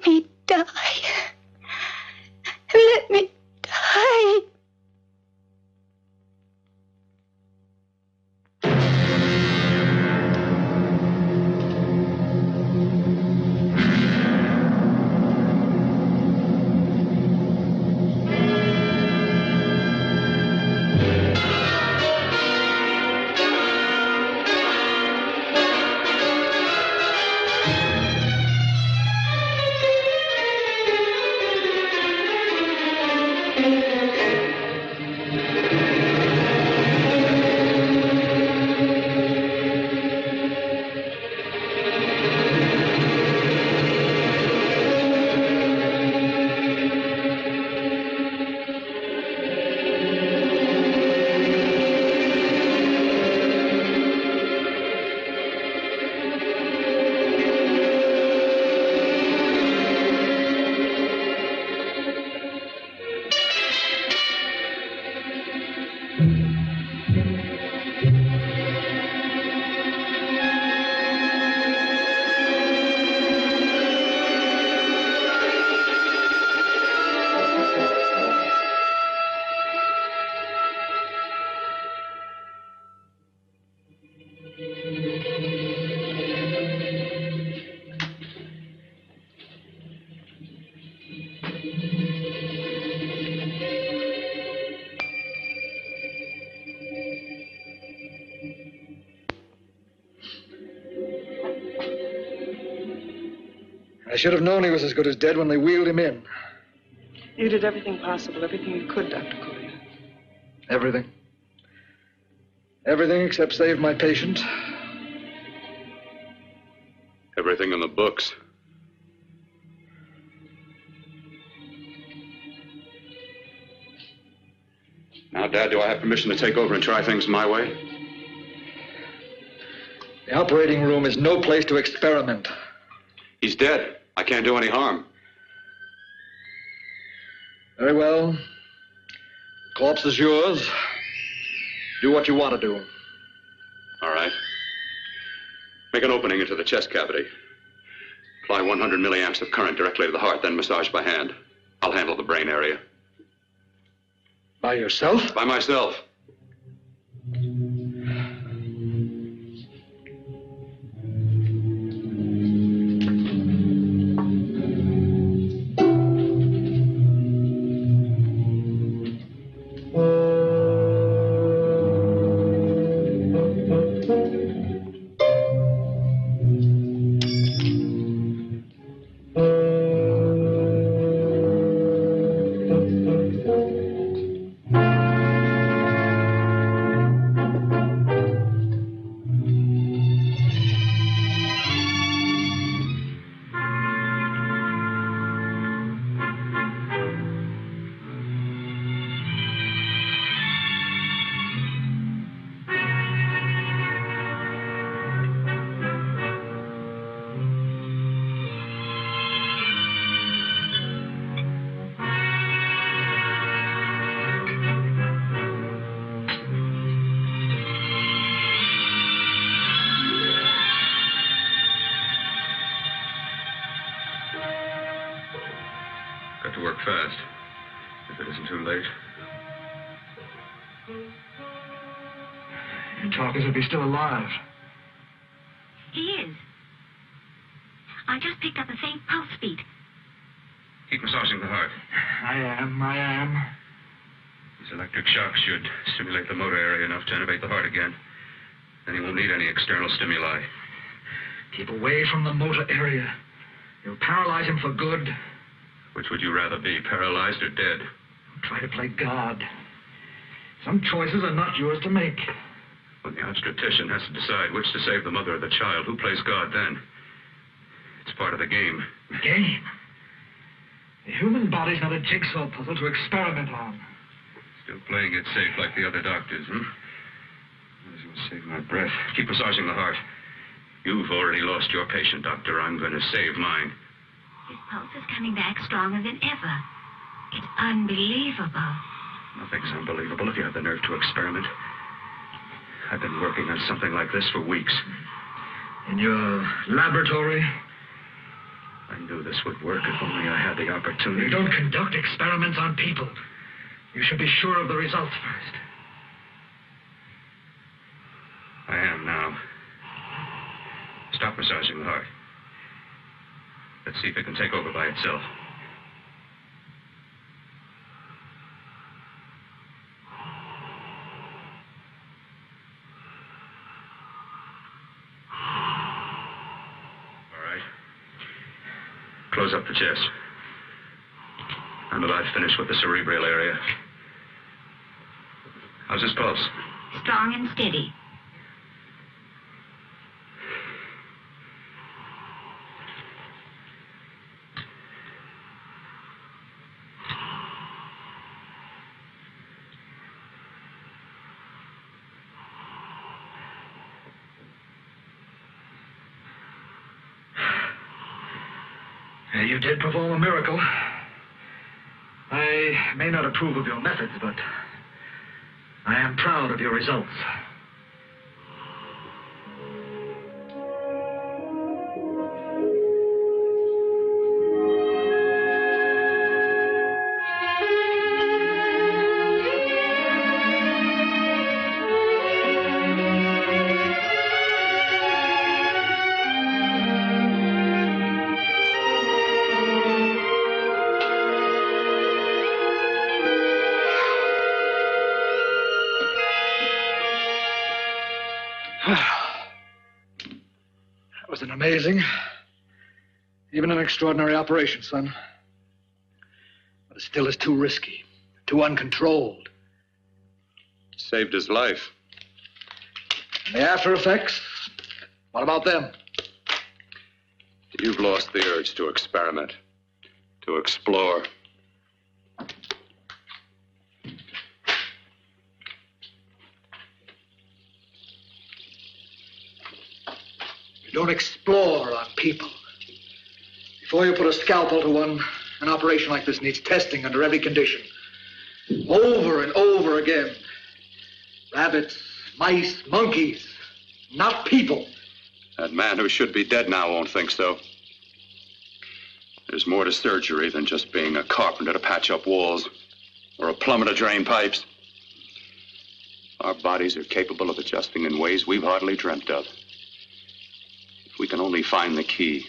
Let me die. Let me die. I should have known he was as good as dead when they wheeled him in. You did everything possible, everything you could, Dr. Collier. Everything. Everything except save my patient. Everything in the books. Now, Dad, do I have permission to take over and try things my way? The operating room is no place to experiment. He's dead. I can't do any harm. Very well. Corpse is yours. Do what you want to do. All right. Make an opening into the chest cavity. Apply 100 milliamps of current directly to the heart, then massage by hand. I'll handle the brain area. By yourself? By myself. Got to work fast, if it isn't too late. You talk as if he's still alive. He is. I just picked up a faint pulse beat. Keep massaging the heart. I am. These electric shocks should stimulate the motor area enough to innervate the heart again. Then he won't need any external stimuli. Keep away from the motor area. You'll paralyze him for good. Which would you rather be, paralyzed or dead? Try to play God. Some choices are not yours to make. When the obstetrician has to decide which to save the mother or the child, who plays God then? It's part of the game. Game? The human body's not a jigsaw puzzle to experiment on. Still playing it safe like the other doctors, hmm? Might as well save my breath. Keep massaging the heart. You've already lost your patient, Doctor. I'm going to save mine. His pulse is coming back stronger than ever. It's unbelievable. Nothing's unbelievable if you have the nerve to experiment. I've been working on something like this for weeks. In your laboratory? I knew this would work if only I had the opportunity. You don't conduct experiments on people. You should be sure of the results first. I am now. Stop massaging the heart. Let's see if it can take over by itself. All right. Close up the chest. I'm about finished with the cerebral area. How's his pulse? Strong and steady. You did perform a miracle. I may not approve of your methods, but I am proud of your results. That was an amazing, even an extraordinary operation, son. But it still is too risky, too uncontrolled. Saved his life. And the after effects, what about them? You've lost the urge to experiment, to explore. You don't explore on people. Before you put a scalpel to one, an operation like this needs testing under every condition. Over and over again. Rabbits, mice, monkeys, not people. That man who should be dead now won't think so. There's more to surgery than just being a carpenter to patch up walls or a plumber to drain pipes. Our bodies are capable of adjusting in ways we've hardly dreamt of. If we can only find the key.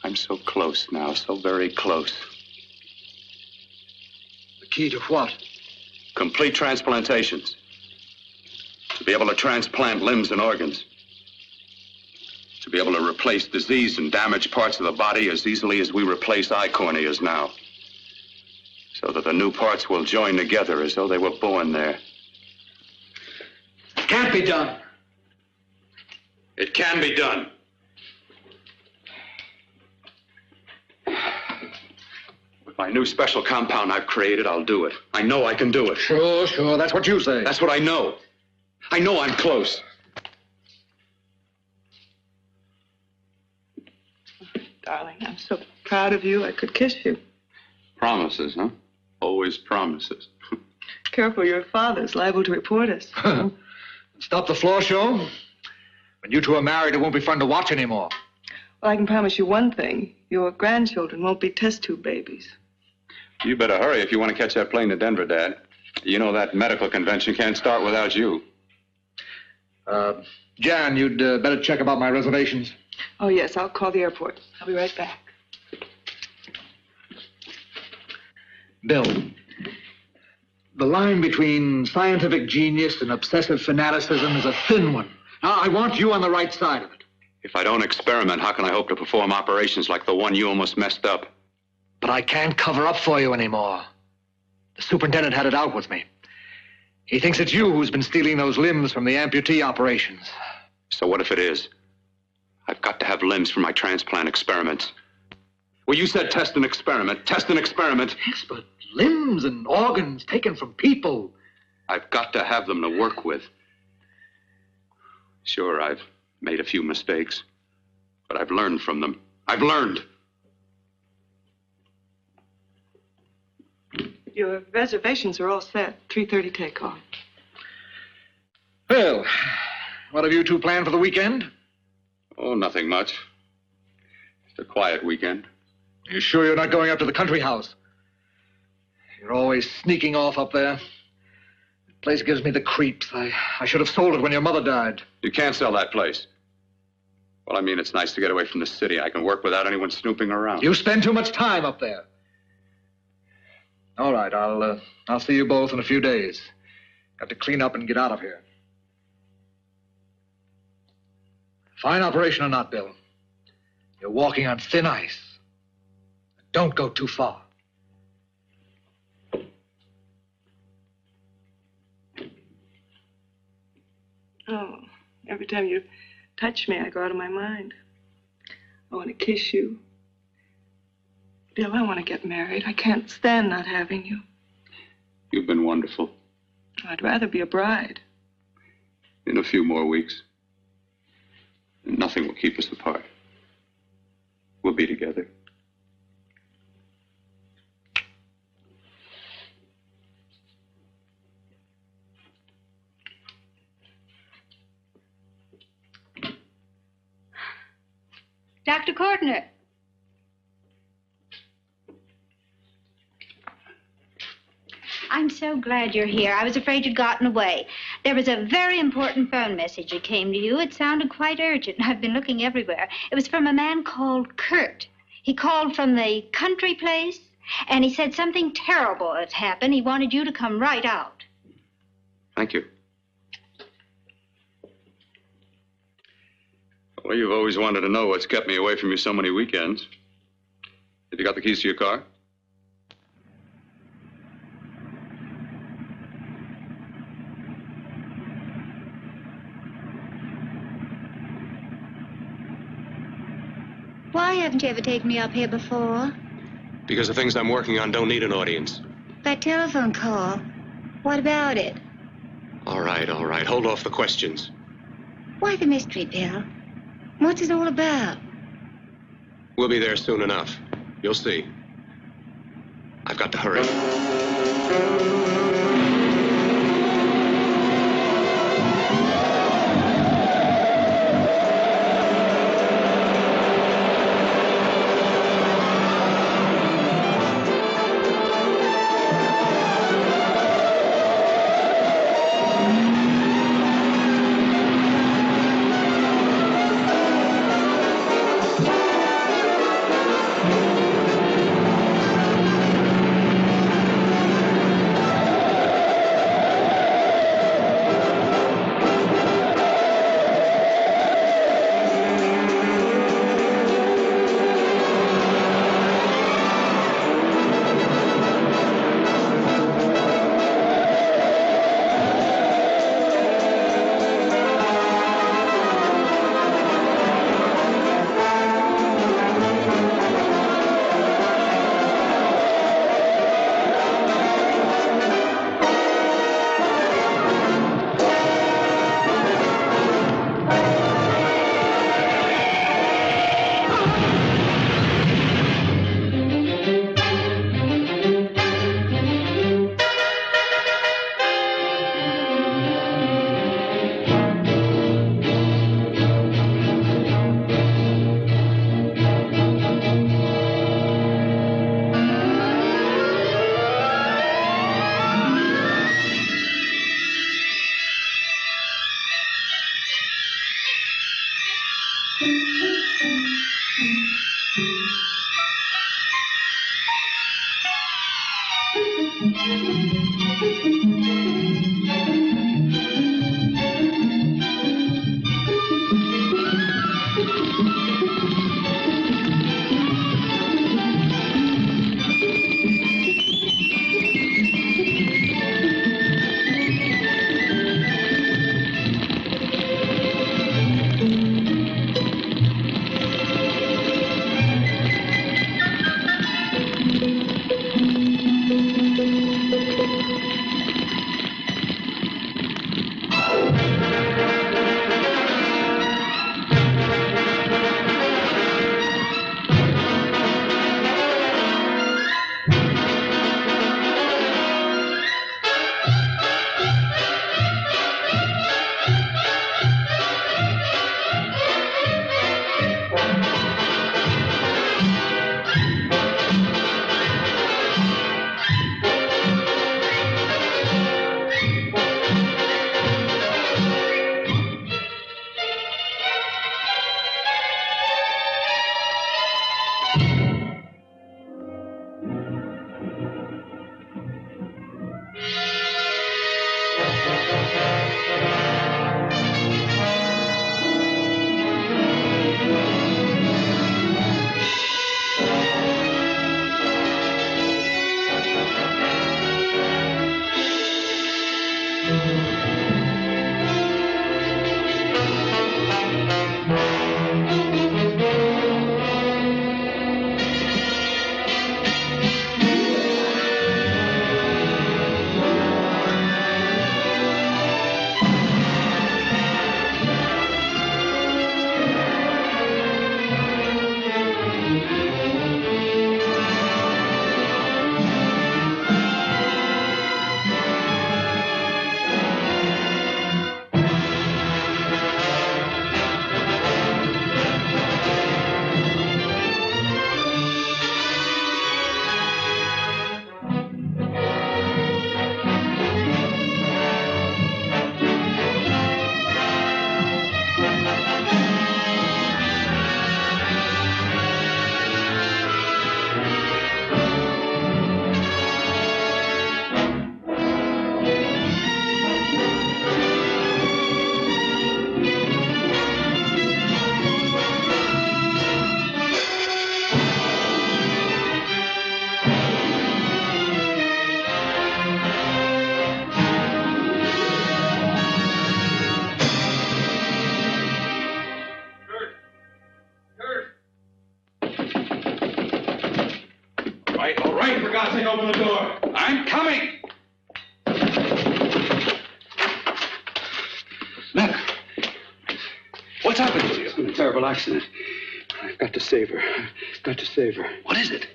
I'm so close now, so very close. The key to what? Complete transplantations. To be able to transplant limbs and organs. To be able to replace diseased and damaged parts of the body as easily as we replace eye corneas now. So that the new parts will join together as though they were born there. It can't be done. It can be done. With my new special compound I've created, I'll do it. I know I can do it. Sure, that's what you say. That's what I know. I know I'm close. Darling, I'm so proud of you, I could kiss you. Promises, huh? Always promises. Careful, your father's liable to report us. Stop the floor show. When you two are married, it won't be fun to watch anymore. Well, I can promise you one thing. Your grandchildren won't be test tube babies. You better hurry if you want to catch that plane to Denver, Dad. You know that medical convention can't start without you. Jan, you'd better check about my reservations. Oh, yes, I'll call the airport. I'll be right back. Bill, the line between scientific genius and obsessive fanaticism is a thin one. Now, I want you on the right side of it. If I don't experiment, how can I hope to perform operations like the one you almost messed up? But I can't cover up for you anymore. The superintendent had it out with me. He thinks it's you who's been stealing those limbs from the amputee operations. So what if it is? I've got to have limbs for my transplant experiments. Well, you said test and experiment. Test and experiment. Yes, but limbs and organs taken from people. I've got to have them to work with. Sure, I've made a few mistakes, but I've learned from them. I've learned. Your reservations are all set. 3:30 takeoff. Well, what have you two planned for the weekend? Oh, nothing much. It's a quiet weekend. Are you sure you're not going up to the country house? You're always sneaking off up there. The place gives me the creeps. I should have sold it when your mother died. You can't sell that place. Well, I mean, it's nice to get away from the city. I can work without anyone snooping around. You spend too much time up there. All right, I'll see you both in a few days. Got to clean up and get out of here. Fine operation or not, Bill. You're walking on thin ice. Don't go too far. Oh, every time you touch me, I go out of my mind. I want to kiss you. Bill, I want to get married. I can't stand not having you. You've been wonderful. I'd rather be a bride. In a few more weeks, nothing will keep us apart. We'll be together. Dr. Cordner. I'm so glad you're here. I was afraid you'd gotten away. There was a very important phone message that came to you. It sounded quite urgent. I've been looking everywhere. It was from a man called Kurt. He called from the country place, and he said something terrible had happened. He wanted you to come right out. Thank you. Well, you've always wanted to know what's kept me away from you so many weekends. Have you got the keys to your car? Why haven't you ever taken me up here before? Because the things I'm working on don't need an audience. That telephone call. What about it? All right. Hold off the questions. Why the mystery, Bill? What's it all about? We'll be there soon enough. You'll see. I've got to hurry. right, all right. For God's sake, open the door. I'm coming. Matt, what's happened to you? It's been a terrible accident. I've got to save her. Got to save her. What is it?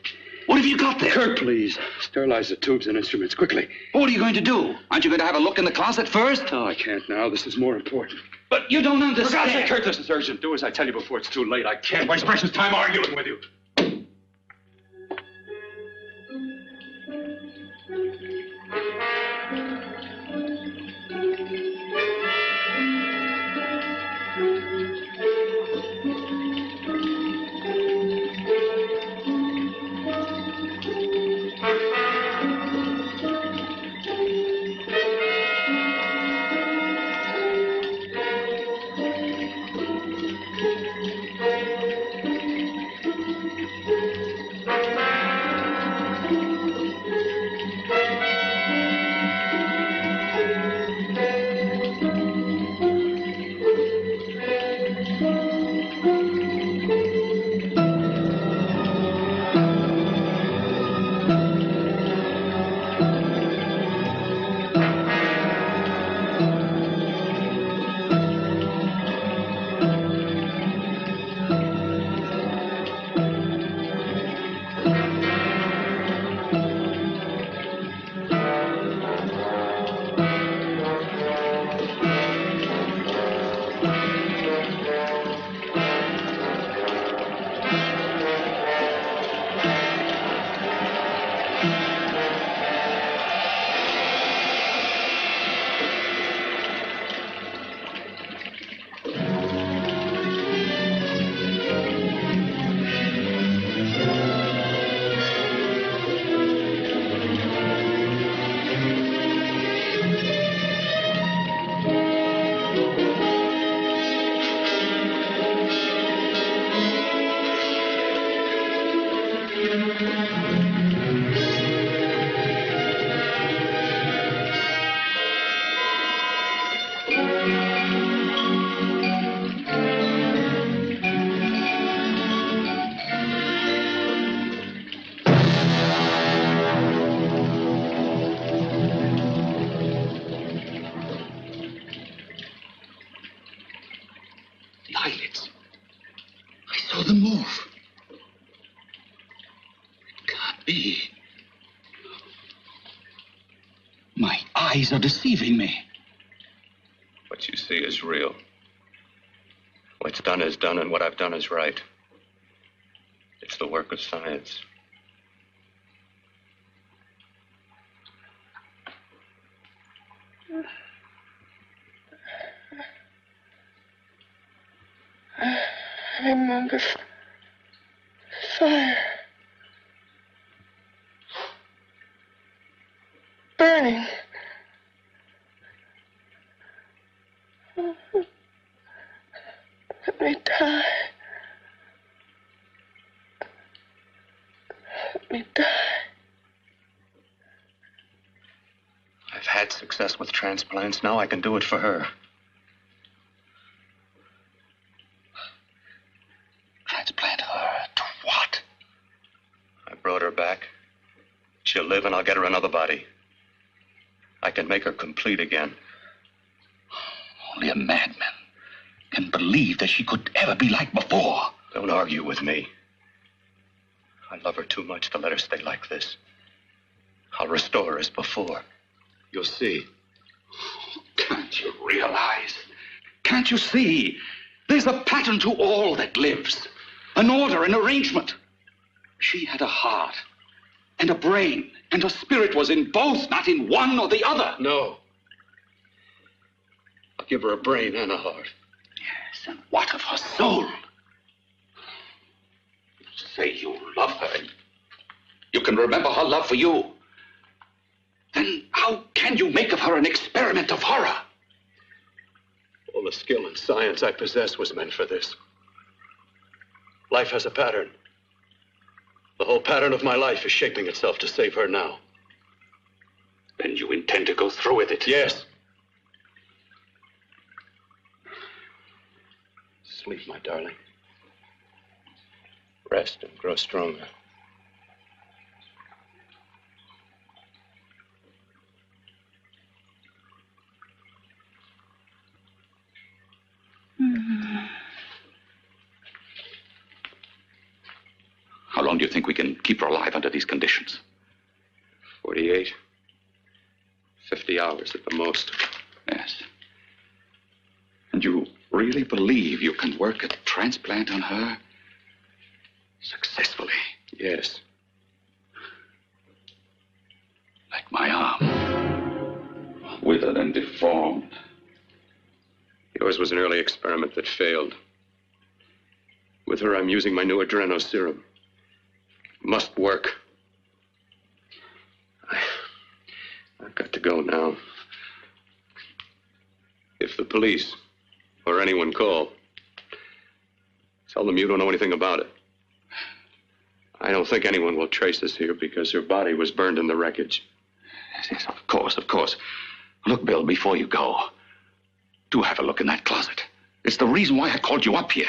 What have you got there? Kirk, please. Sterilize the tubes and instruments quickly. What are you going to do? Aren't you going to have a look in the closet first? No, I can't now. This is more important. But you don't understand. For God's sake, Kurt, this is urgent. Do as I tell you before it's too late. I can't waste precious time arguing with you. Eyelids. I saw them move. It can't be. My eyes are deceiving me. What you see is real. What's done is done, and what I've done is right. It's the work of science. I remember fire. Burning. Let me die. Let me die. I've had success with transplants. Now I can do it for her. Transplant her to what? I brought her back. She'll live, and I'll get her another body. I can make her complete again. Only a madman can believe that she could ever be like before. Don't argue with me. I love her too much to let her stay like this. I'll restore her as before. You'll see. Can't you realize? Can't you see? There's a pattern to all that lives. An order, an arrangement. She had a heart and a brain, and her spirit was in both, not in one or the other. No. I'll give her a brain and a heart. Yes, and what of her soul? You say you love her, and you can remember her love for you. Then how can you make of her an experiment of horror? All the skill and science I possess was meant for this. Life has a pattern. The whole pattern of my life is shaping itself to save her now. Then you intend to go through with it? Yes. Sleep, my darling. Rest and grow stronger. do you think we can keep her alive under these conditions? 48. 50 hours at the most. Yes. And you really believe you can work a transplant on her successfully? Yes. Like my arm. Withered and deformed. Yours was an early experiment that failed. With her, I'm using my new adreno serum. Must work. I've got to go now. If the police or anyone call, tell them you don't know anything about it. I don't think anyone will trace us here because her body was burned in the wreckage. Yes, of course, of course. Look, Bill, before you go, do have a look in that closet. It's the reason why I called you up here.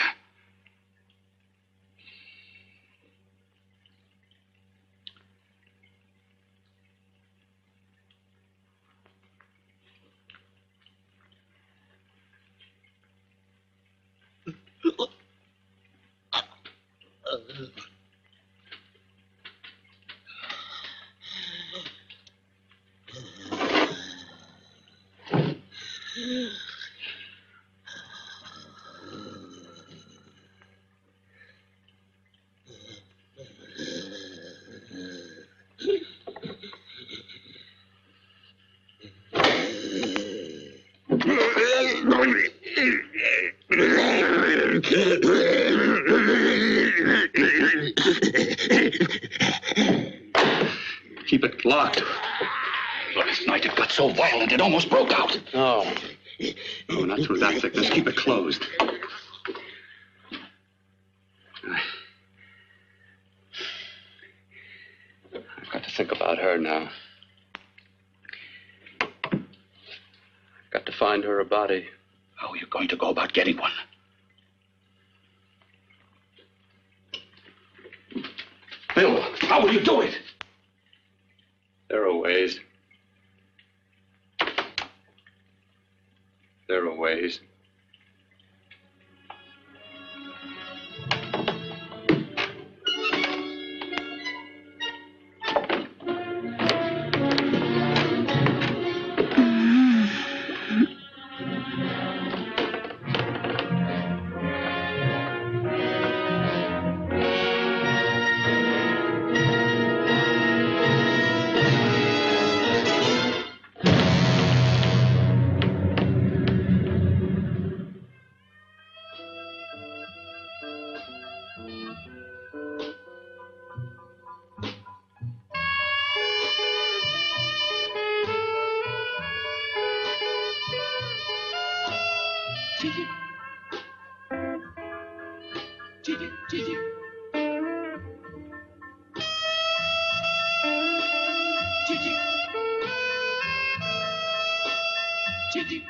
Keep it locked. Last night it got so violent it almost broke out. No. No, not through that thickness. Keep it closed. I've got to think about her now. I've got to find her a body. How are you going to go about getting one? Bill, how will you do it? There are ways. There are ways. Gigi. Gigi, Gigi. Gigi. Gigi. Gigi.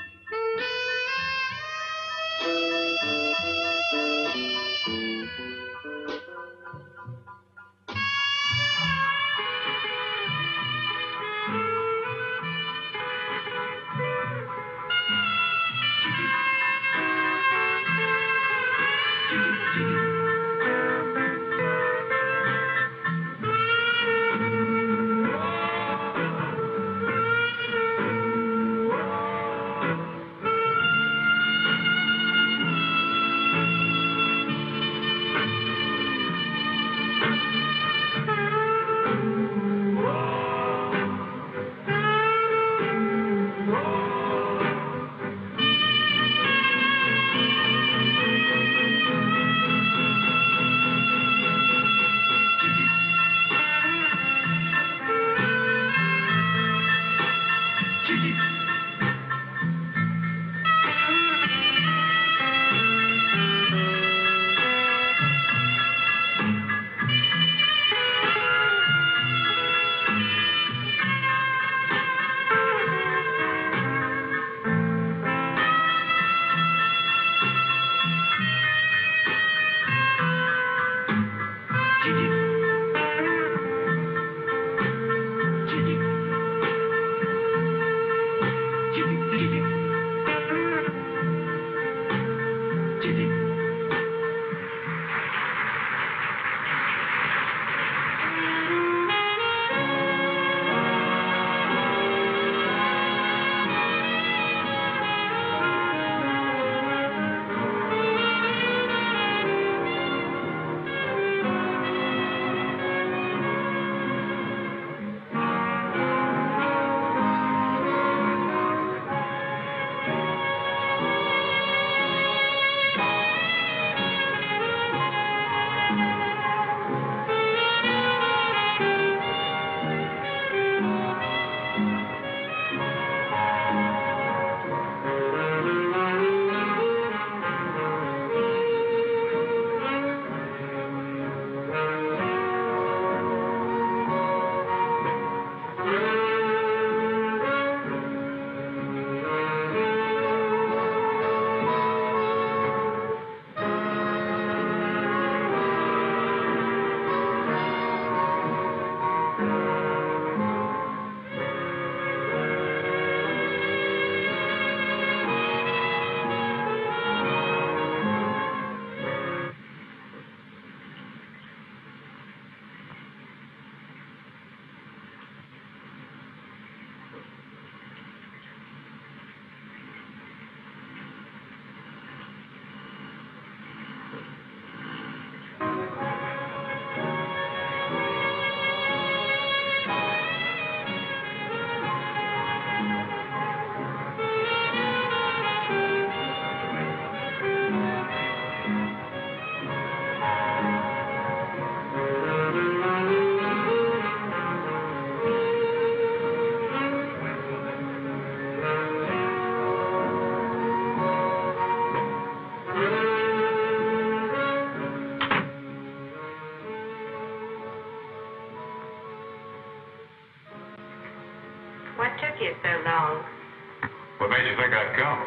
think I'd come.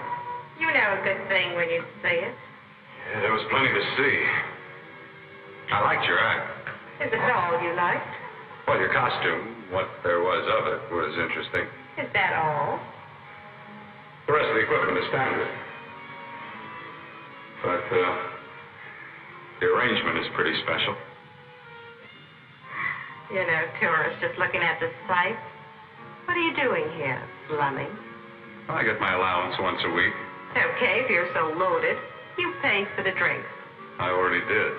You know a good thing when you say it. Yeah, there was plenty to see. I liked your act. Is it all you liked? Well, your costume, what there was of it, was interesting. Is that all? The rest of the equipment is standard. But, the arrangement is pretty special. You know, tourists just looking at the sights. What are you doing here, slumming? I get my allowance once a week. Okay, if you're so loaded, you pay for the drinks. I already did.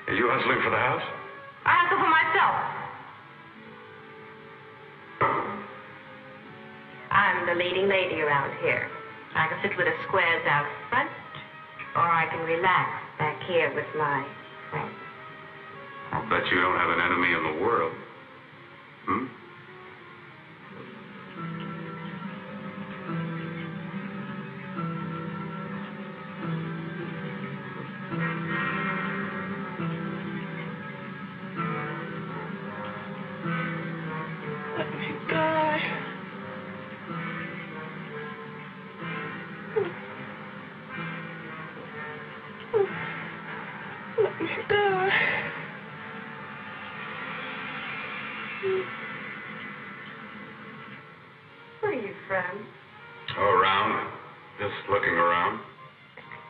Are you hustling for the house? I hustle for myself. I'm the leading lady around here. I can sit with the squares out front, or I can relax back here with my friends. I'll bet you don't have an enemy in the world. Hmm? Let me die. Let me die. Where are you from? Oh, around. Just looking around.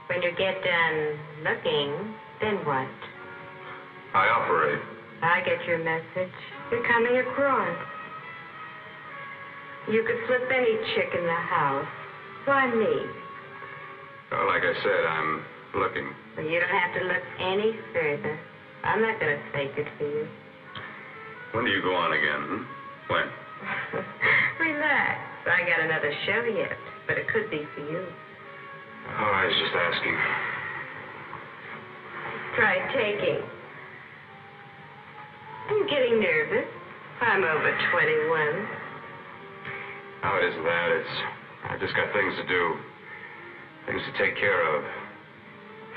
When you get done looking, then what? I operate. I get your message. You're coming across. You could flip any chick in the house. Why me? Well, like I said, I'm looking. Well, you don't have to look any further. I'm not going to fake it for you. When do you go on again? Hmm? When? Relax. I got another show yet, but it could be for you. Oh, I was just asking. Try taking. I'm getting nervous. I'm over 21. Oh, it isn't that. I've just got things to do. Things to take care of.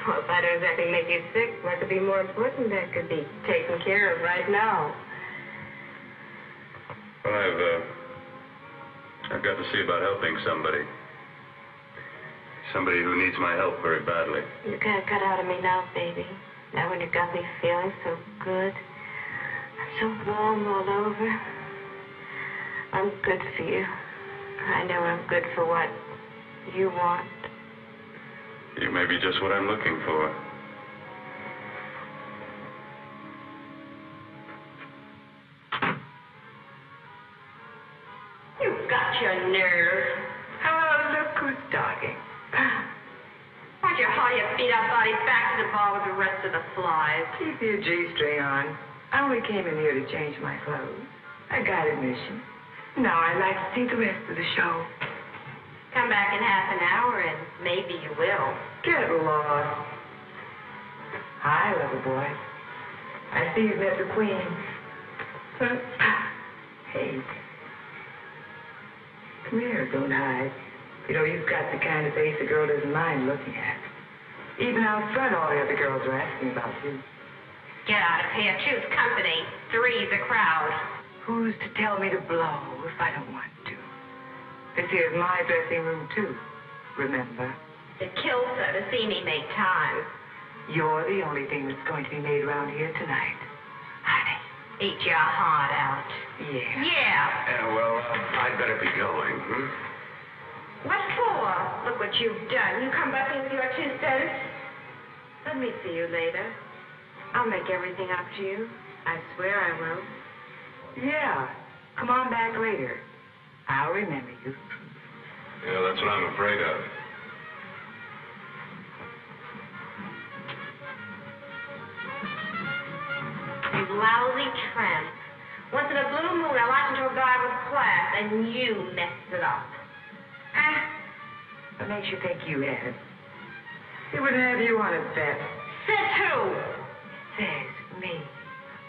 Well, if I don't exactly make you sick, what could be more important that could be taken care of right now? Well, I've got to see about helping somebody. Somebody who needs my help very badly. You can't cut out of me now, baby. Now when you got me feeling so good. I'm so warm all over. I'm good for you. I know I'm good for what you want. You may be just what I'm looking for. You've got your nerve. Oh, look who's talking. Why don't you haul your beat-up body back to the bar with the rest of the flies? Keep your G-string on. I only came in here to change my clothes. I got admission. Now I'd like to see the rest of the show. Come back in half an hour and maybe you will. Get lost. Hi, little boy. I see you've met the queen. Hey. Come here, don't hide. You know, you've got the kind of face a girl doesn't mind looking at. Even out front, all the other girls are asking about you. Get out of here. Choose company. Three's a crowd. Who's to tell me to blow if I don't want to? This here's my dressing room, too. Remember? It kills her to see me make time. You're the only thing that's going to be made around here tonight. Honey. Eat your heart out. Yeah. Yeah. Well, I'd better be going. Hmm? What for? Look what you've done. You come back in with your 2 cents. Let me see you later. I'll make everything up to you. I swear I will. Yeah. Come on back later. I'll remember you. Yeah, that's what I'm afraid of. You lousy tramp. Once in a blue moon, I walked into a bar with class, and you messed it up. What makes you think you had it? He wouldn't have you on a bet. Says who? Says me.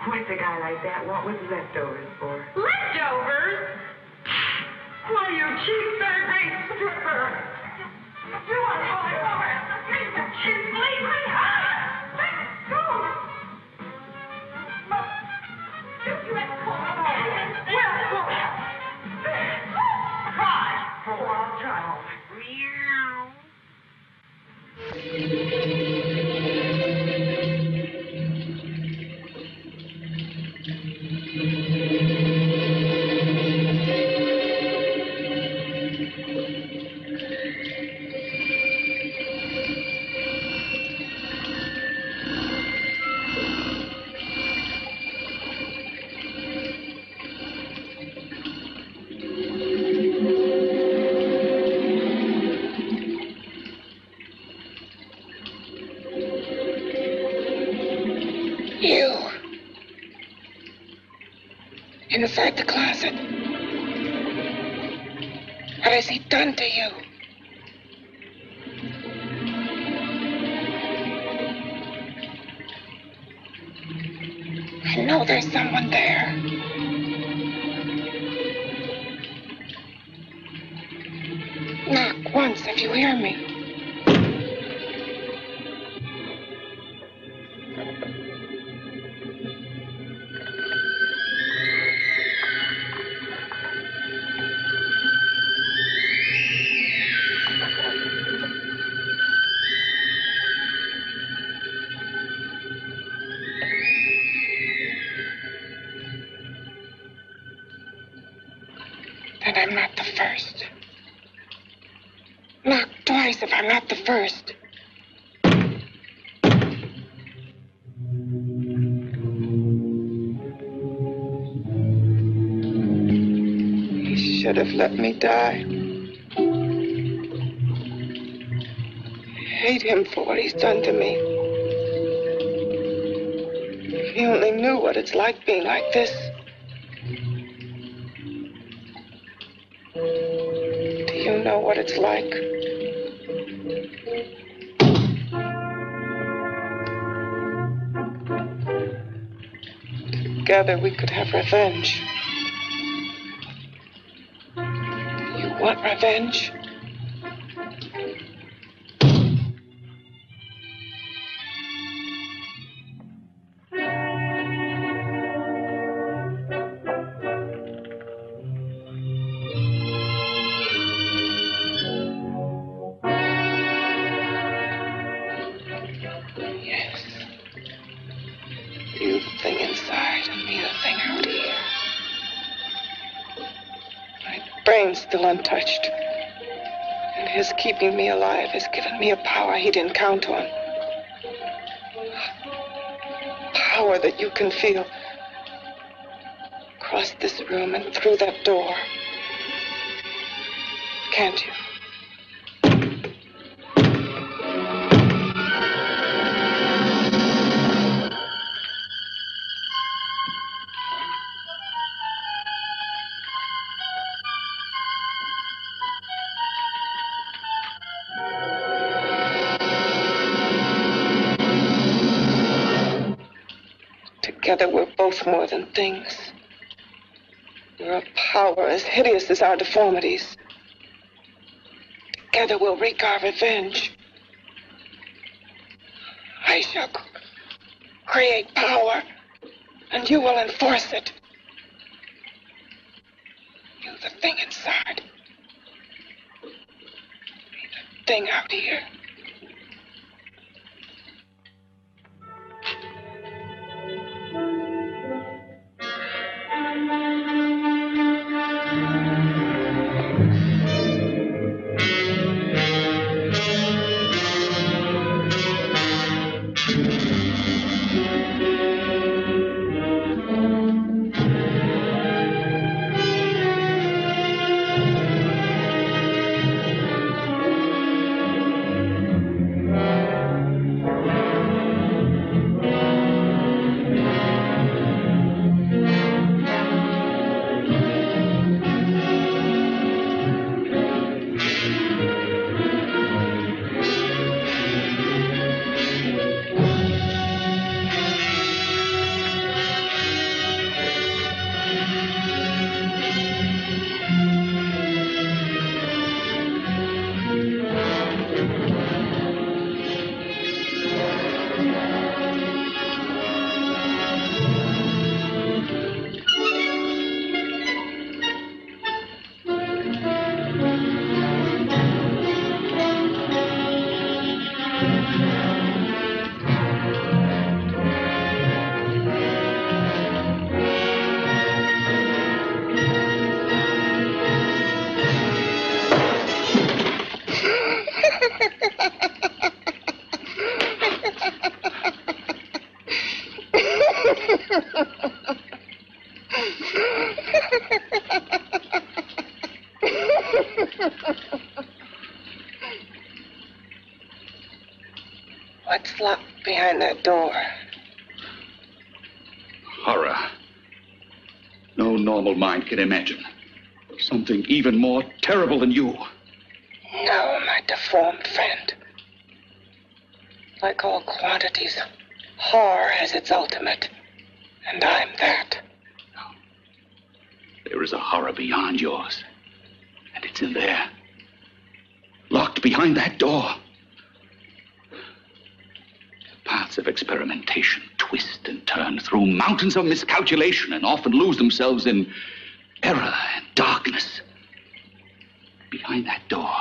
What's a guy like that want with leftovers for? Leftovers? Why, you cheap third-rate stripper! You are calling over. She's bleeding. Let go. You had called. Well, try. Oh, I'll try. You. Inside the closet. What has he done to you? I know there's someone there. Knock once if you hear me. Then I'm not the first. Knock twice if I'm not the first. He should have let me die. I hate him for what he's done to me. If he only knew what it's like being like this. Do you know what it's like? Together we could have revenge. You want revenge? You the thing inside and me the thing out here. My brain's still untouched. And his keeping me alive has given me a power he didn't count on. Power that you can feel. Across this room and through that door. Can't you? Together we're both more than things. We're a power as hideous as our deformities. Together we'll wreak our revenge. I shall create power, and you will enforce it. You the thing inside. Me the thing out here. What's locked behind that door? Horror. No normal mind can imagine something even more terrible than you. No, my deformed friend. Like all quantities, horror has its ultimate, and I'm that. There is a horror beyond yours, and it's in there, locked behind that door. The paths of experimentation twist and turn through mountains of miscalculation and often lose themselves in error and darkness. Behind that door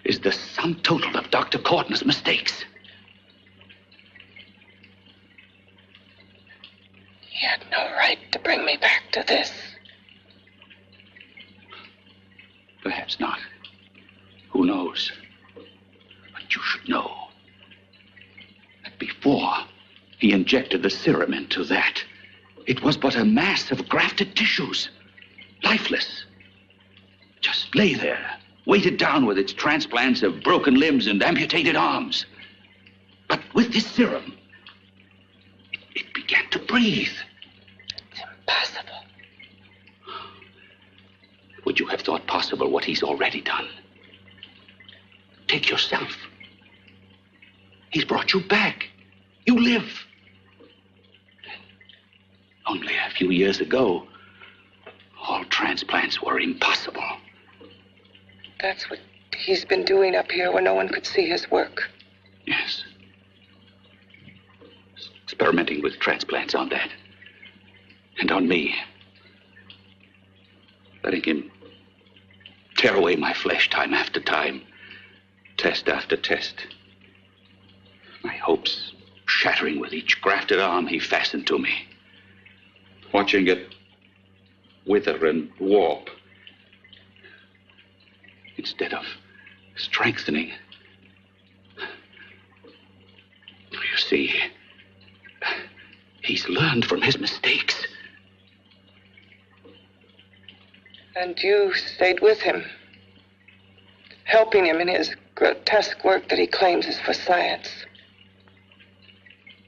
is the sum total of Dr. Courtney's mistakes. He had no right to bring me back to this. Perhaps not. Who knows? But you should know that before he injected the serum into that, it was but a mass of grafted tissues, lifeless. Just lay there, weighted down with its transplants of broken limbs and amputated arms. But with this serum, it began to breathe. It's impossible. Would you have thought possible what he's already done? Take yourself. He's brought you back. You live. Only a few years ago, all transplants were impossible. That's what he's been doing up here where no one could see his work. Yes. Experimenting with transplants on that. And on me. Letting him tear away my flesh time after time, test after test. My hopes shattering with each grafted arm he fastened to me. Watching it wither and warp. Instead of strengthening. You see, he's learned from his mistakes. And you stayed with him, helping him in his grotesque work that he claims is for science.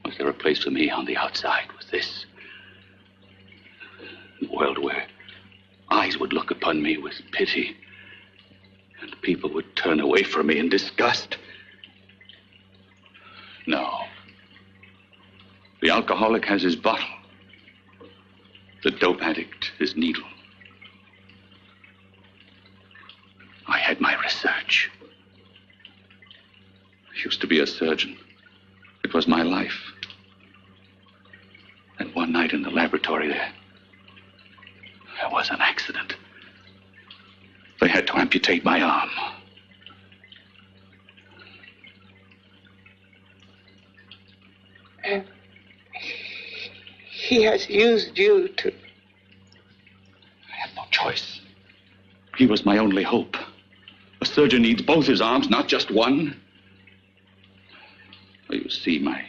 Was there a place for me on the outside with this? A world where eyes would look upon me with pity, and people would turn away from me in disgust. No. The alcoholic has his bottle. The dope addict his needle. I had my research. I used to be a surgeon. It was my life. And one night in the laboratory there was an accident. They had to amputate my arm. And he has used you to... I had no choice. He was my only hope. A surgeon needs both his arms, not just one. Well, you see, my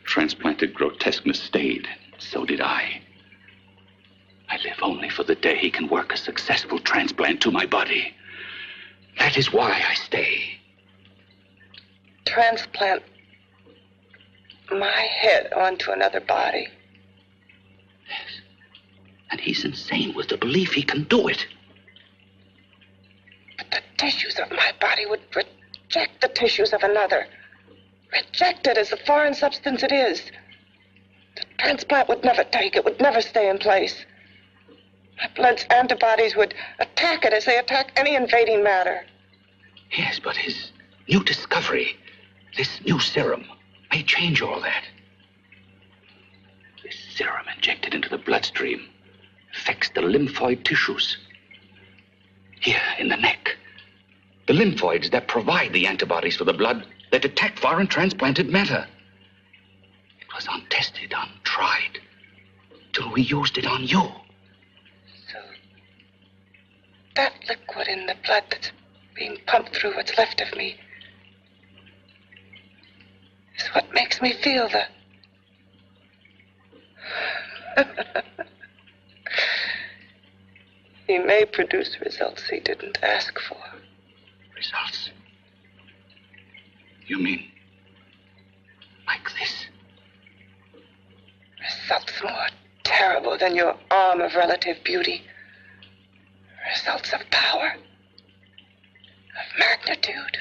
transplanted grotesqueness stayed. So did I. I live only for the day he can work a successful transplant to my body. That is why I stay. Transplant my head onto another body. Yes. And he's insane with the belief he can do it. But the tissues of my body would reject the tissues of another. Reject it as the foreign substance it is. The transplant would never take it, would never stay in place. My blood's antibodies would attack it as they attack any invading matter. Yes, but his new discovery, this new serum, may change all that. This serum injected into the bloodstream affects the lymphoid tissues. Here in the neck, the lymphoids that provide the antibodies for the blood that attack foreign transplanted matter. It was untested, untried, till we used it on you. So that liquid in the blood that's being pumped through what's left of me is what makes me feel the... He may produce results he didn't ask for. Results? You mean than your arm of relative beauty. Results of power, of magnitude.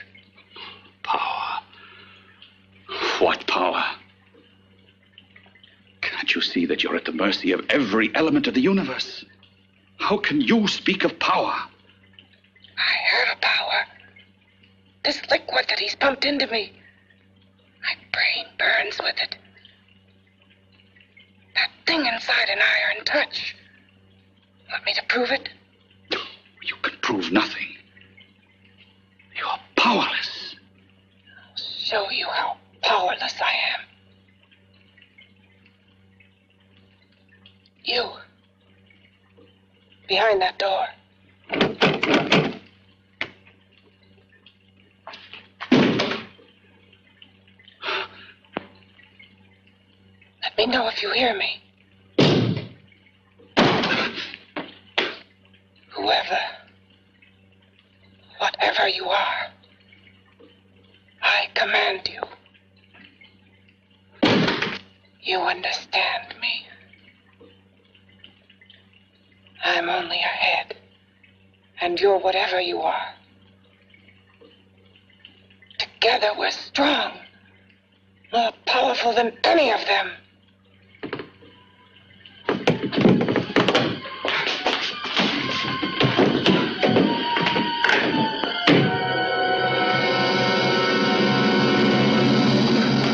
Power? What power? Can't you see that you're at the mercy of every element of the universe? How can you speak of power? I have a power. This liquid that he's pumped into me. My brain burns with it. That thing inside an iron touch. Want me to prove it? You can prove nothing. You're powerless. I'll show you how powerless I am. You. Behind that door. Let me know if you hear me. Whoever, whatever you are, I command you. You understand me? I'm only a head, and you're whatever you are. Together we're strong, more powerful than any of them.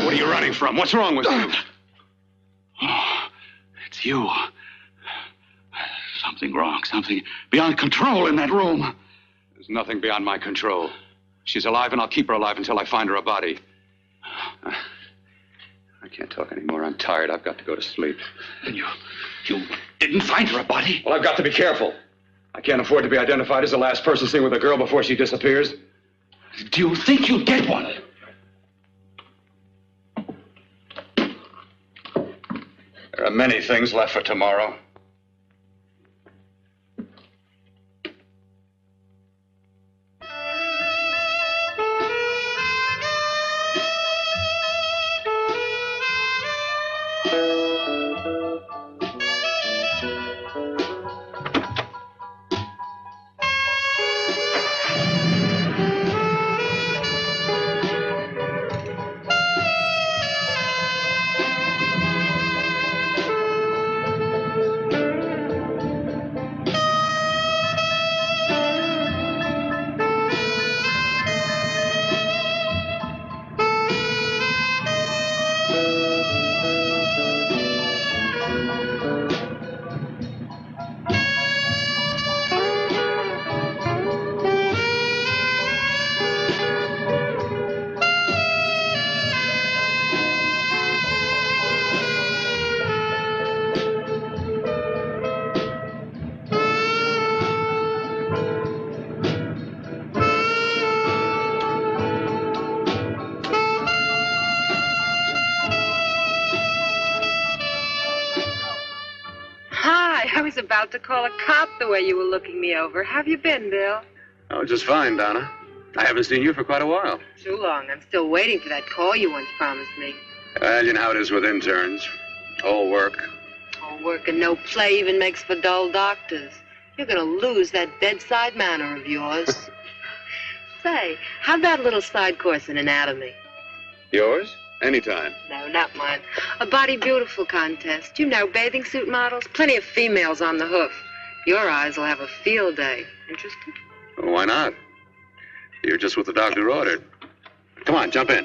What are you running from? What's wrong with you? Oh, it's you. Something wrong, something beyond control in that room. There's nothing beyond my control. She's alive, and I'll keep her alive until I find her a body. I can't talk anymore. I'm tired. I've got to go to sleep. And you didn't find her a body? Well, I've got to be careful. I can't afford to be identified as the last person seen with a girl before she disappears. Do you think you'll get one? There are many things left for tomorrow. I was about to call a cop the way you were looking me over. How have you been, Bill? Oh, just fine, Donna. I haven't seen you for quite a while. Too long. I'm still waiting for that call you once promised me. Well, you know how it is with interns. All work. All work and no play even makes for dull doctors. You're going to lose that bedside manner of yours. Say, how about a little side course in anatomy? Yours? Anytime. No, not mine. A body beautiful contest. You know, bathing suit models. Plenty of females on the hoof. Your eyes will have a field day. Interested? Well, why not? You're just what the doctor ordered. Come on, jump in.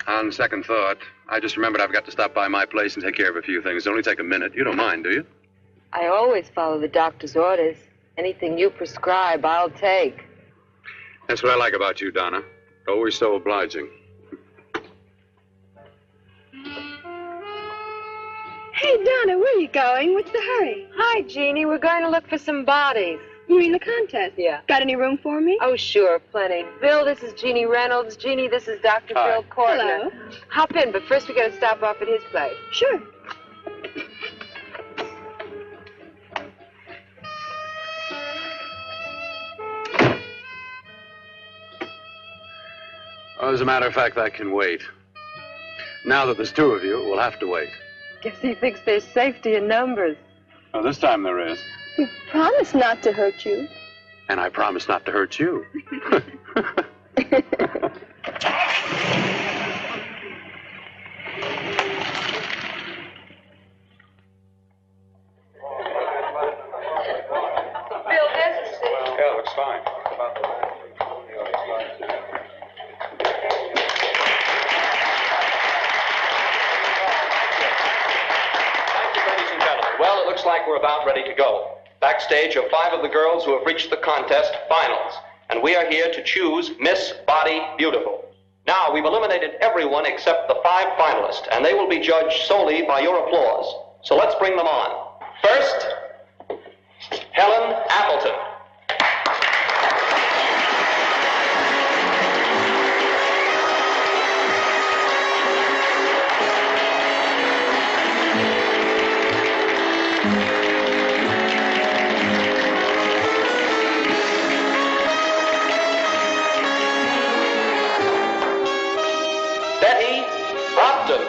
On second thought, I just remembered I've got to stop by my place and take care of a few things. It'll only take a minute. You don't mind, do you? I always follow the doctor's orders. Anything you prescribe, I'll take. That's what I like about you, Donna. Always so obliging. Hey, Donna, where are you going? What's the hurry? Hi, Jeannie. We're going to look for some bodies. You mean the contest? Yeah. Got any room for me? Oh, sure, plenty. Bill, this is Jeannie Reynolds. Jeannie, this is Dr. Hi. Bill Cortner. Hello. Hop in, but first we got to stop off at his place. Sure. Well, as a matter of fact, that can wait. Now that there's two of you, we'll have to wait. Guess he thinks there's safety in numbers. Well, this time there is. You promised not to hurt you. And I promise not to hurt you. Bill, there's a seat. Yeah, looks fine. Ladies and gentlemen, well, it looks like we're about ready to go. Backstage are 5 of the girls who have reached the contest finals, and we are here to choose Miss Body Beautiful. Now, we've eliminated everyone except the 5 finalists, and they will be judged solely by your applause. So let's bring them on. First, Helen Appleton. Betty Brockton.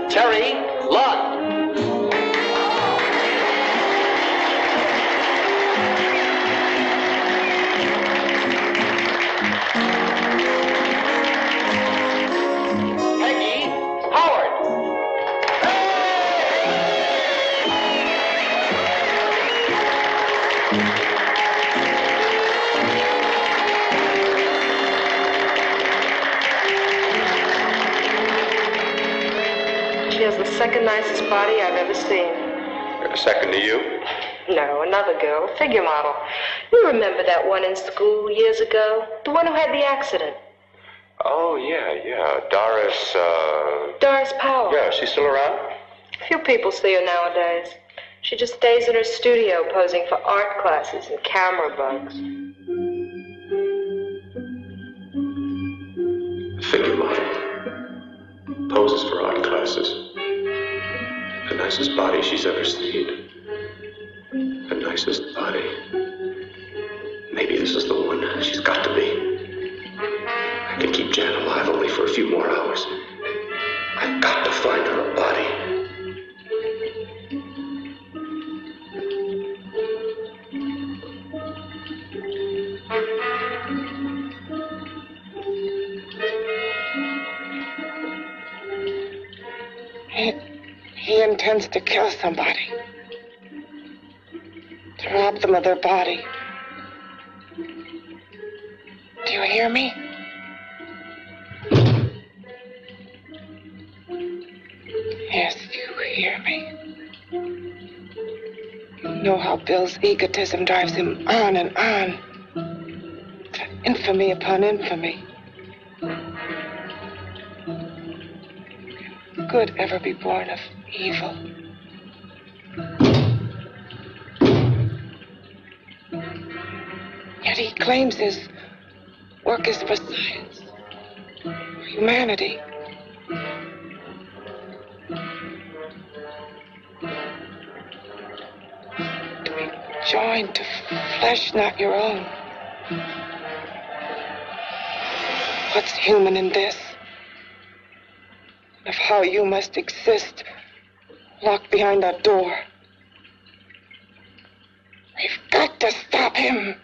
Terry Lund. Peggy Howard. She has the second nicest body I've ever seen. Second to you? No, another girl, a figure model. You remember that one in school years ago? The one who had the accident. Oh, yeah. Doris Powell. Yeah, she's still around? Few people see her nowadays. She just stays in her studio posing for art classes and camera bugs. Figure model. Poses for art classes. The nicest body she's ever seen. The nicest body. Maybe this is the one. She's got to be. I can keep Jan alive only for a few more hours. I've got to find her a body. He intends to kill somebody. To rob them of their body. Do you hear me? Yes, you hear me. You know how Bill's egotism drives him on and on. To infamy upon infamy. Can good ever be born of evil? Yet he claims his work is for science, for humanity. To be joined to flesh not your own. What's human in this? Of how you must exist, locked behind that door. We've got to stop him.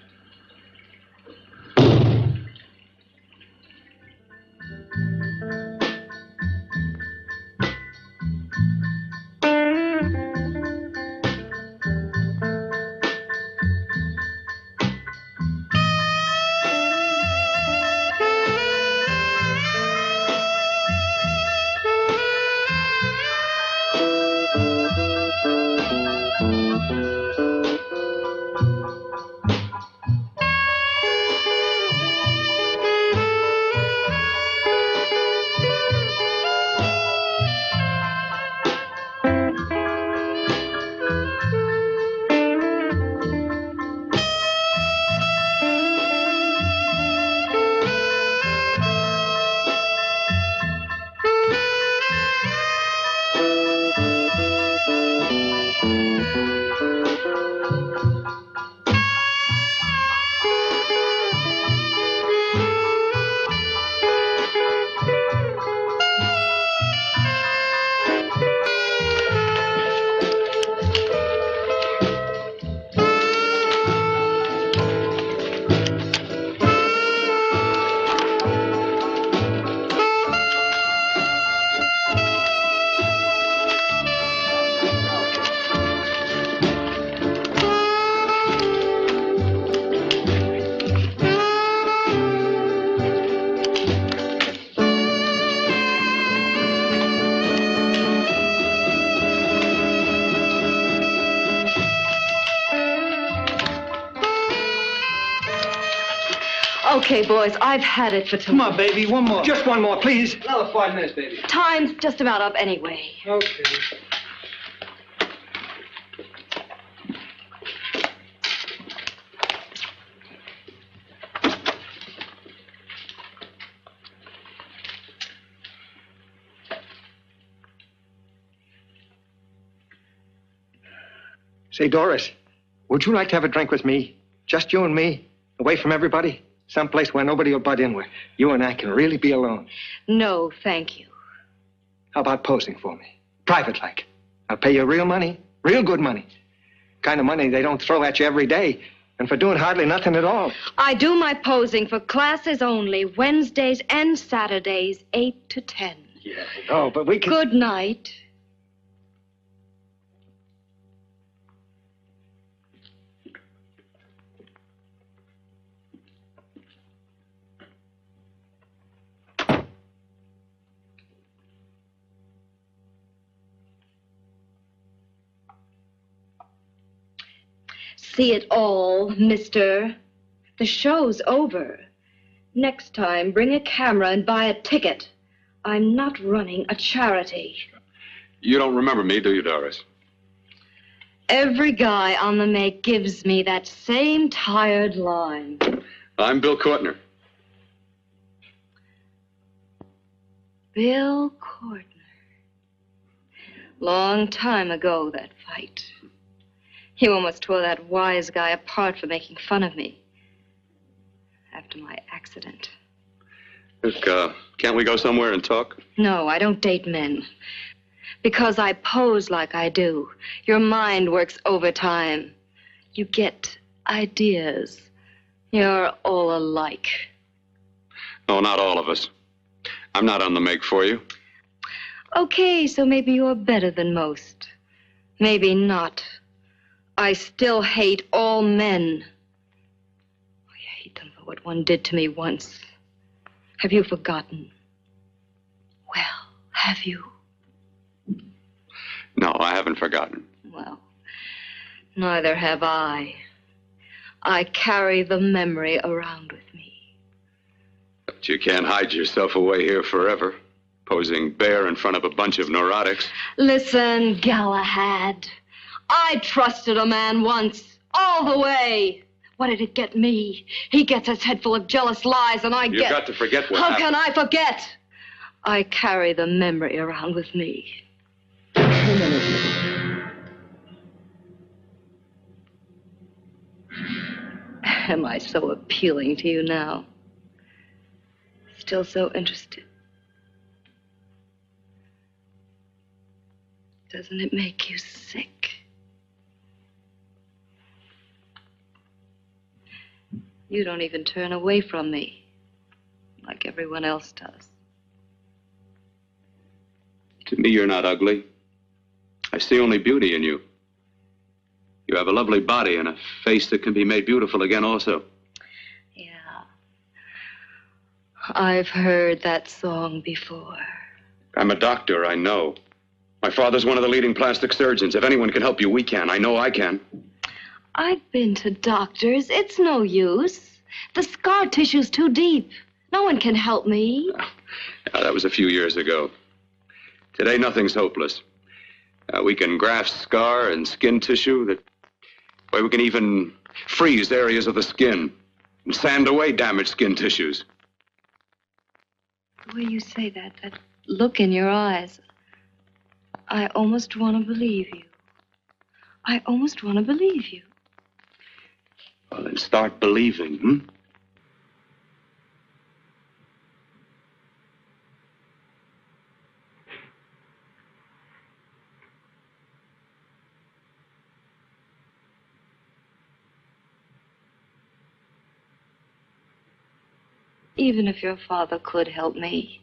Okay, boys, I've had it for tonight. Come on, baby, one more. Just one more, please. Another 5 minutes, baby. Time's just about up anyway. Okay. Say, Doris, would you like to have a drink with me? Just you and me, away from everybody? Someplace where nobody will butt in, where you and I can really be alone. No, thank you. How about posing for me? Private like. I'll pay you real money, real good money. Kind of money they don't throw at you every day, and for doing hardly nothing at all. I do my posing for classes only, Wednesdays and Saturdays, 8 to 10. Yeah, I know, but we can... Good night. See it all, mister. The show's over. Next time, bring a camera and buy a ticket. I'm not running a charity. You don't remember me, do you, Doris? Every guy on the make gives me that same tired line. I'm Bill Courtner. Bill Courtner. Long time ago, that fight. You almost tore that wise guy apart for making fun of me. After my accident. Look, can't we go somewhere and talk? No, I don't date men. Because I pose like I do. Your mind works overtime. You get ideas. You're all alike. No, not all of us. I'm not on the make for you. Okay, so maybe you're better than most. Maybe not. I still hate all men. I hate them for what one did to me once. Have you forgotten? Well, have you? No, I haven't forgotten. Well, neither have I. I carry the memory around with me. But you can't hide yourself away here forever, posing bare in front of a bunch of neurotics. Listen, Galahad. I trusted a man once, all the way. What did it get me? He gets his head full of jealous lies, and You've got to forget what How happened. can I forget? I carry the memory around with me. Am I so appealing to you now? Still so interested? Doesn't it make you sick? You don't even turn away from me, like everyone else does. To me, you're not ugly. I see only beauty in you. You have a lovely body and a face that can be made beautiful again also. Yeah. I've heard that song before. I'm a doctor, I know. My father's one of the leading plastic surgeons. If anyone can help you, we can. I know I can. I've been to doctors. It's no use. The scar tissue's too deep. No one can help me. Yeah, that was a few years ago. Today, nothing's hopeless. We can graft scar and skin tissue. That way we can even freeze areas of the skin and sand away damaged skin tissues. The way you say that look in your eyes, I almost want to believe you. I almost want to believe you. Well, then start believing, hmm? Even if your father could help me,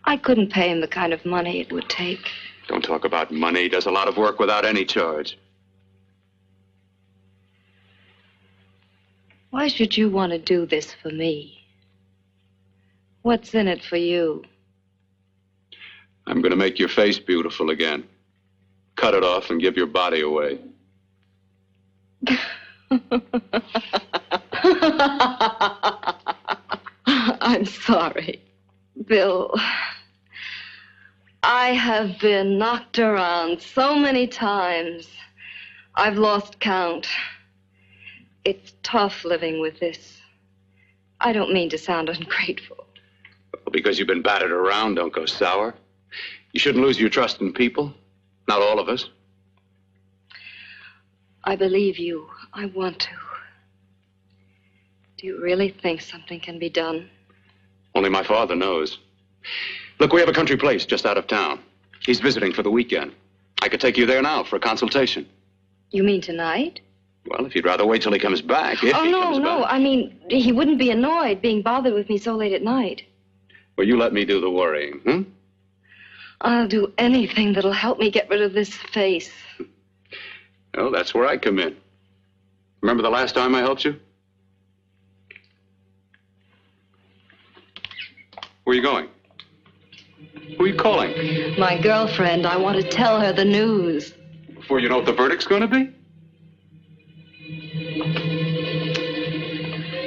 I couldn't pay him the kind of money it would take. Don't talk about money. He does a lot of work without any charge. Why should you want to do this for me? What's in it for you? I'm going to make your face beautiful again. Cut it off and give your body away. I'm sorry. Bill, I have been knocked around so many times. I've lost count. It's tough living with this. I don't mean to sound ungrateful. Well, because you've been battered around, don't go sour. You shouldn't lose your trust in people. Not all of us. I believe you. I want to. Do you really think something can be done? Only my father knows. Look, we have a country place just out of town. He's visiting for the weekend. I could take you there now for a consultation. You mean tonight? Well, if you'd rather wait till he comes back, if he comes back. I mean, he wouldn't be annoyed being bothered with me so late at night. Well, you let me do the worrying, hmm? I'll do anything that'll help me get rid of this face. Well, that's where I come in. Remember the last time I helped you? Where are you going? Who are you calling? My girlfriend. I want to tell her the news. Before you know what the verdict's going to be?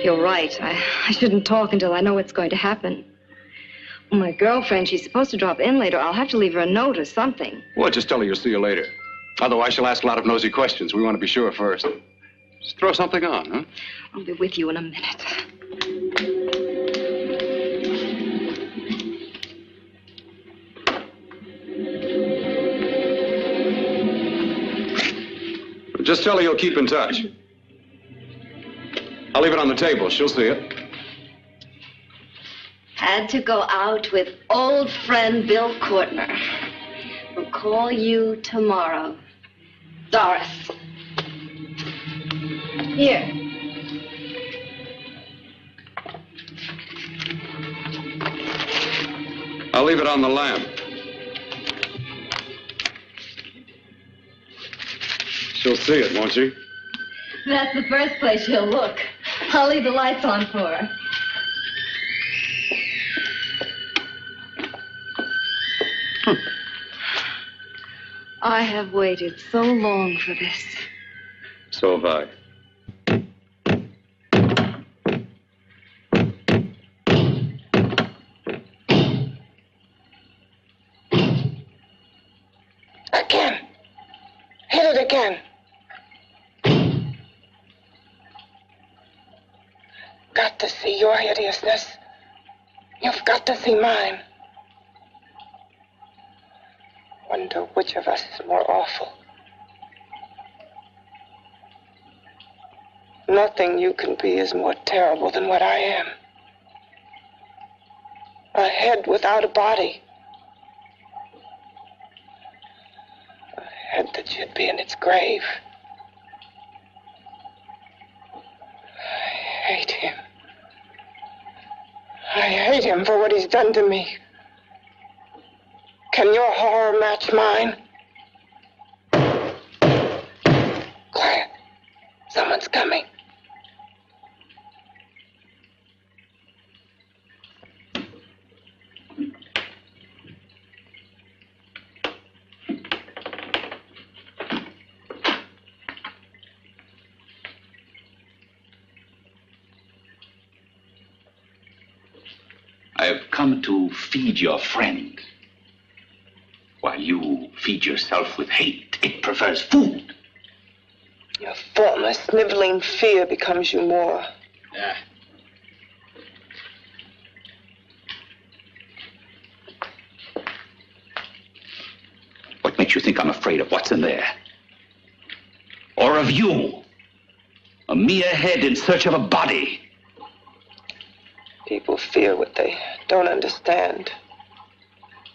You're right. I shouldn't talk until I know what's going to happen. My girlfriend, she's supposed to drop in later. I'll have to leave her a note or something. Well, just tell her you'll see you later. Otherwise, she'll ask a lot of nosy questions. We want to be sure first. Just throw something on, huh? I'll be with you in a minute. Just tell her you'll keep in touch. I'll leave it on the table. She'll see it. Had to go out with old friend Bill Courtner. We'll call you tomorrow. Doris. Here. I'll leave it on the lamp. She'll see it, won't she? That's the first place she'll look. I'll leave the lights on for her. I have waited so long for this. So have I. Again. Hit it again. Got to see your hideousness. You've got to see mine. Wonder which of us is more awful. Nothing you can be is more terrible than what I am. A head without a body. A head that should be in its grave. I hate him. I hate him for what he's done to me. Can your horror match mine? Quiet. Someone's coming. I have come to feed your friend. While you feed yourself with hate, it prefers food. Your former sniveling fear becomes you more. Yeah. What makes you think I'm afraid of what's in there? Or of you? A mere head in search of a body. People fear what they don't understand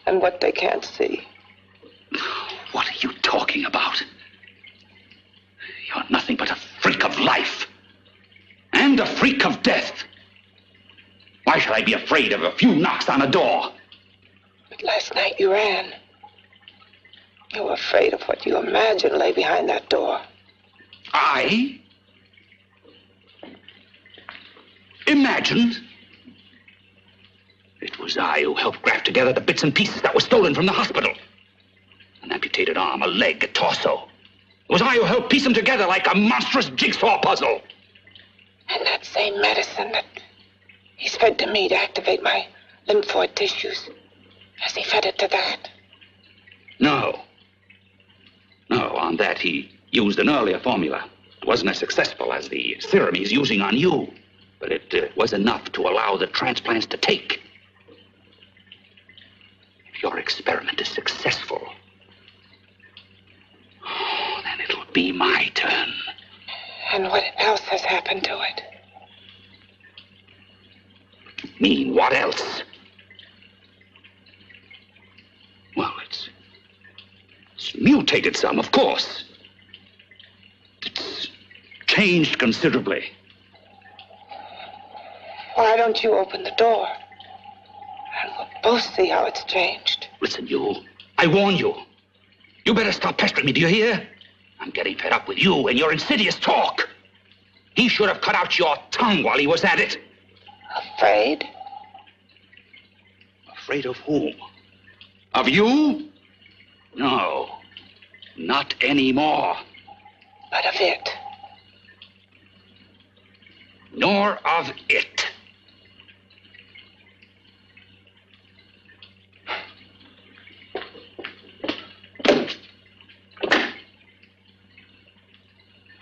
and what they can't see. What are you talking about? You're nothing but a freak of life and a freak of death. Why should I be afraid of a few knocks on a door? But last night you ran. You were afraid of what you imagined lay behind that door. I? Imagined? It was I who helped graft together the bits and pieces that were stolen from the hospital. An amputated arm, a leg, a torso. It was I who helped piece them together like a monstrous jigsaw puzzle. And that same medicine that He's fed to me to activate my lymphoid tissues. Has he fed it to that? No. No, on that he used an earlier formula. It wasn't as successful as the serum he's using on you, but it was enough to allow the transplants to take. If your experiment is successful, then it'll be my turn. And what else has happened to it? Mean what else? Well, it's mutated some, of course. It's changed considerably. Why don't you open the door? And we'll both see how it's changed. Listen, you. I warn you. You better stop pestering me, do you hear? I'm getting fed up with you and your insidious talk. He should have cut out your tongue while he was at it. Afraid? Afraid of whom? Of you? No, not anymore. But of it. Nor of it.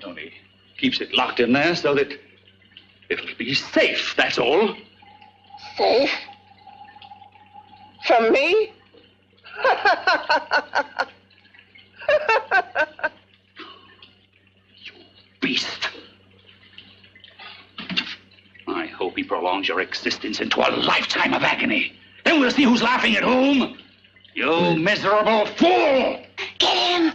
Only keeps it locked in there so that it'll be safe, that's all. Safe? From me? You beast. I hope he prolongs your existence into a lifetime of agony. Then we'll see who's laughing at whom. You miserable fool! Get him!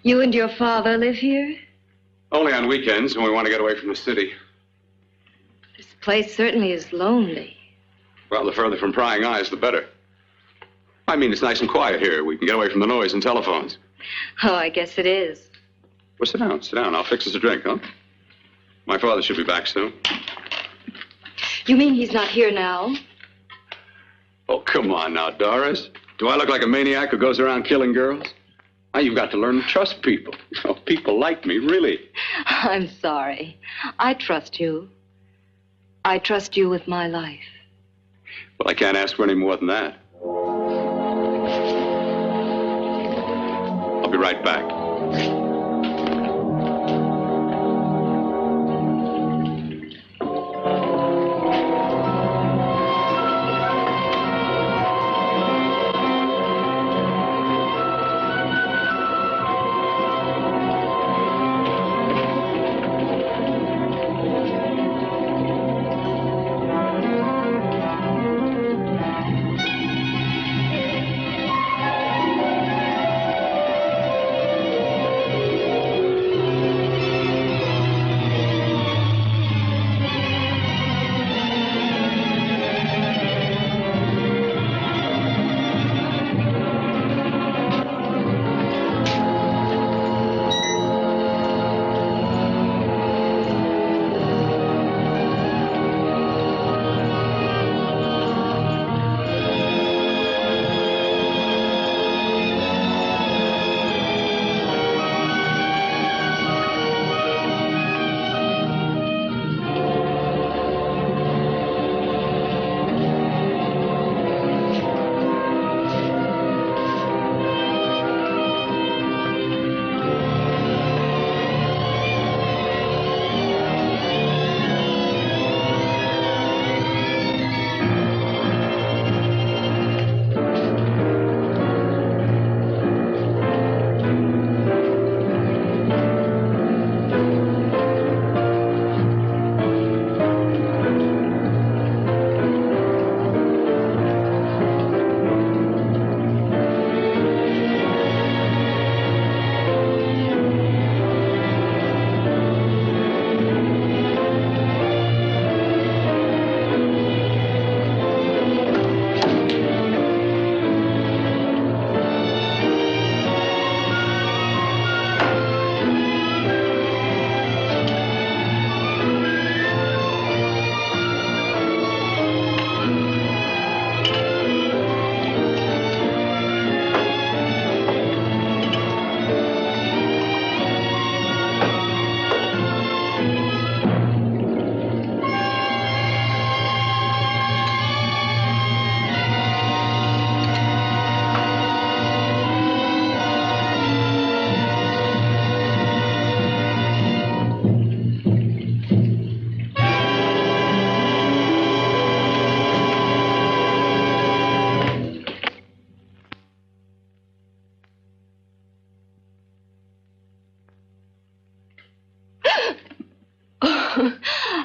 You and your father live here? Only on weekends when we want to get away from the city. This place certainly is lonely. Well, the further from prying eyes, the better. I mean, it's nice and quiet here. We can get away from the noise and telephones. Oh, I guess it is. Well, sit down, sit down. I'll fix us a drink, huh? My father should be back soon. You mean he's not here now? Oh, come on now, Doris. Do I look like a maniac who goes around killing girls? Now, you've got to learn to trust people. Oh, people like me, really. I'm sorry. I trust you. I trust you with my life. Well, I can't ask for any more than that. I'll be right back.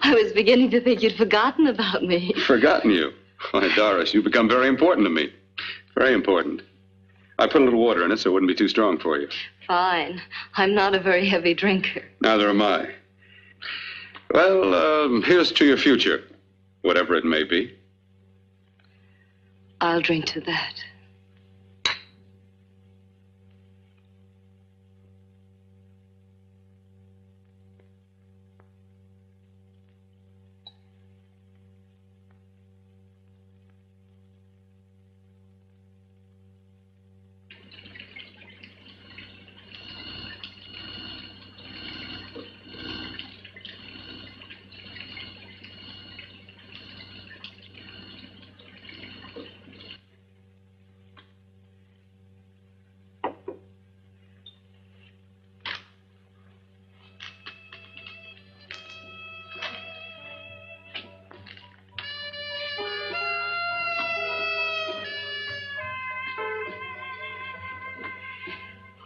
I was beginning to think you'd forgotten about me. Forgotten you? Why, Doris, you've become very important to me. Very important. I put a little water in it so it wouldn't be too strong for you. Fine. I'm not a very heavy drinker. Neither am I. Well, here's to your future, whatever it may be. I'll drink to that.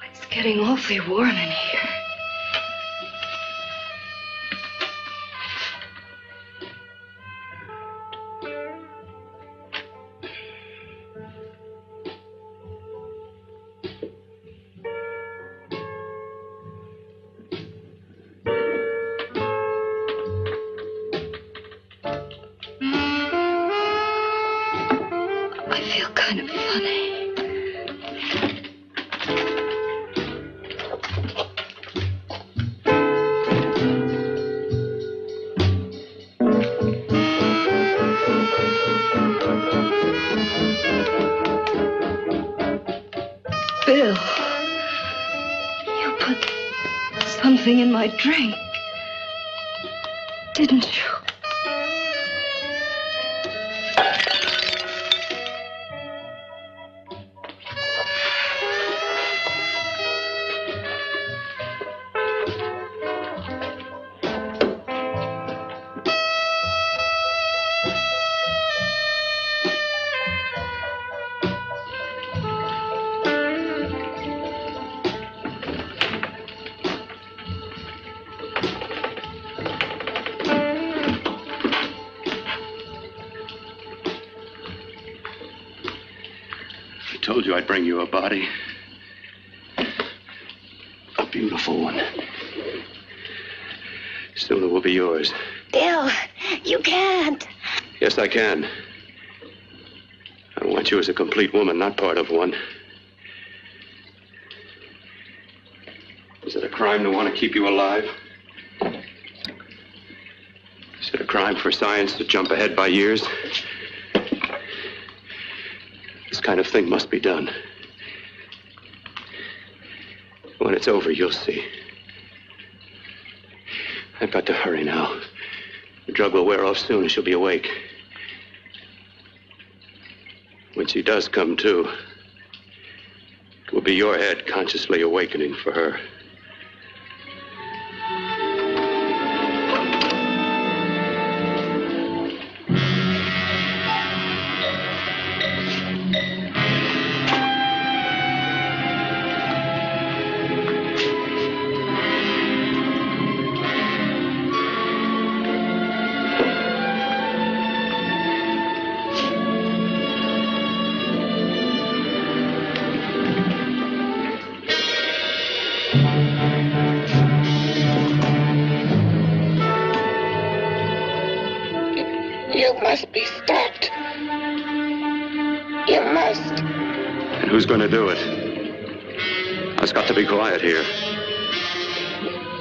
It's getting awfully warm in here. I feel kind of funny. put something in my drink, didn't you? I told you I'd bring you a body. A beautiful one. Soon it will be yours. Bill, you can't. Yes, I can. I want you as a complete woman, not part of one. Is it a crime to want to keep you alive? Is it a crime for science to jump ahead by years? This kind of thing must be done. When it's over, you'll see. I've got to hurry now. The drug will wear off soon and she'll be awake. When she does come to, it will be your head consciously awakening for her. You must be stopped. You must. And who's going to do it? I've got to be quiet here.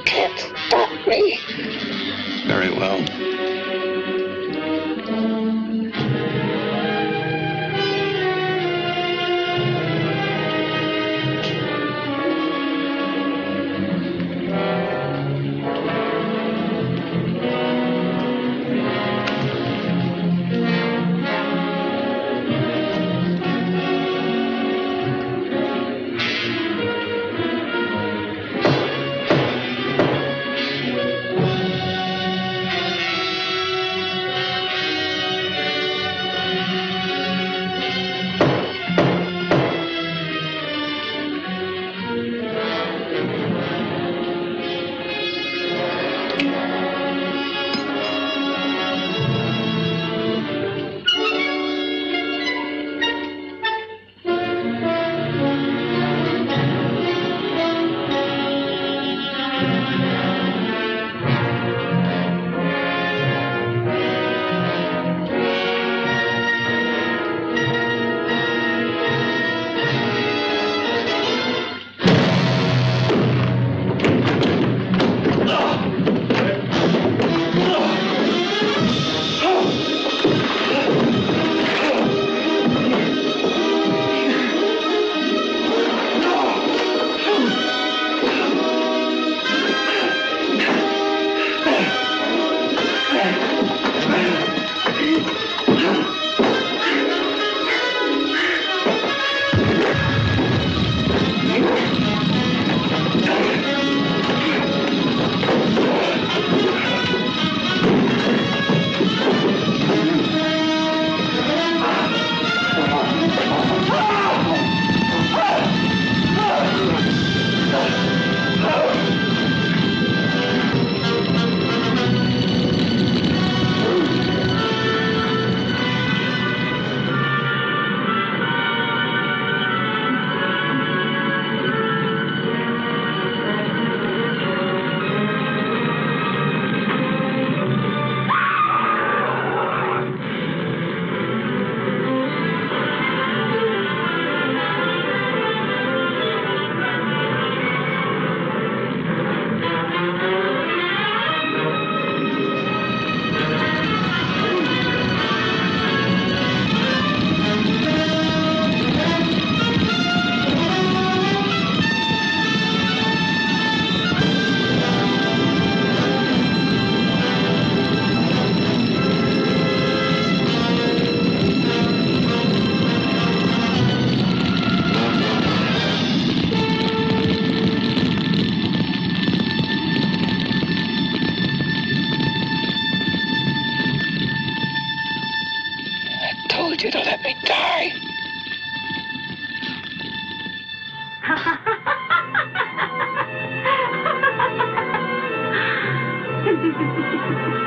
Can't stop me. Very well. you.